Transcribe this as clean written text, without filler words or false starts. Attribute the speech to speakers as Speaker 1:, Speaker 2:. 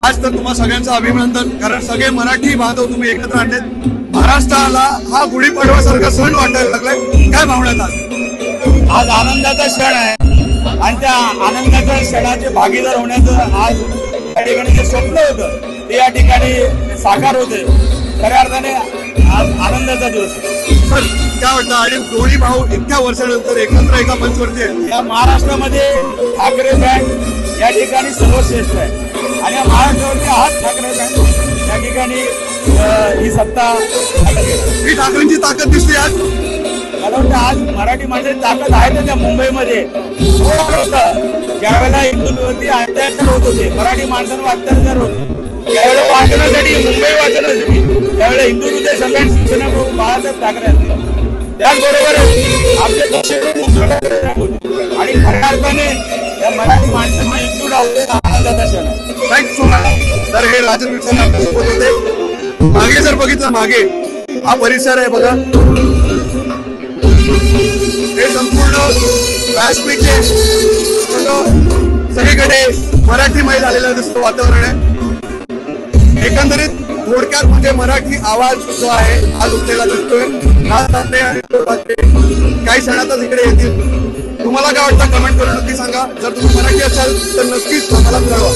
Speaker 1: आज तर तुम्हा सगळ्यांचं अभिनंदन, कारण सगळे मराठी बांधव तुम्ही एकत्र आणलेत। महाराष्ट्राला हा गुढीपाडवासारखा सण वाटायला लागलाय, काय भावना
Speaker 2: आज आनंदाचा क्षण आहे आणि त्या आनंदाच्या क्षणाचे भागीदार होण्याचं आज या ठिकाणी जे स्वप्न होतं ते या ठिकाणी साकार होते। खऱ्या अर्थाने आज आनंदाचा दिवस
Speaker 1: सर, काय वाटतं? आणि दोन्ही भाऊ इतक्या वर्षानंतर एकत्र एका मंचवरती आहेत।
Speaker 2: या महाराष्ट्रामध्ये ठाकरे बँड या ठिकाणी सर्वश्रेष्ठ आहे आणि या महाराष्ट्रावरती हाच ठाकरे बँड या ठिकाणी ही सत्ता
Speaker 1: ही ठाकरेंची ताकद दिसते आज।
Speaker 2: मला वाटतं आज मराठी माणसाची ताकद आहे ना त्या मुंबईमध्ये ज्यावेळेला हिंदूंवरती अत्याचार होत होते, मराठी माणसांवर अत्याचार होते, त्यावेळेला वाचण्यासाठी मुंबई वाचण्यासाठी त्यावेळेला हिंदू हृदय सगळ्यांनी शिवसेना प्रमुख बाळासाहेब ठाकरे असतील। त्याचबरोबर आपले पक्ष आणि खऱ्या अर्थाने त्या मराठी माणसांना एकजूट आनंदाचा क्षण आहे।
Speaker 1: Thank you so much. तर हे राजन विठ्ठल आपल्यासोबत होते। मागे जर बघितलं, मागे हा परिसर आहे बघा, हे संपूर्ण व्यासपीठ सगळीकडे मराठीमय झालेलं दिसतं वातावरण आहे। एकंदरीत थोडक्यात म्हणजे मराठी आवाज जो आहे आज उठलेला दिसतोय। काही क्षणातच इकडे येतील। तुम्हाला काय वाटतं कमेंट करून नक्की सांगा। जर तुम्ही मराठी असाल तर नक्कीच आम्हाला कळवा।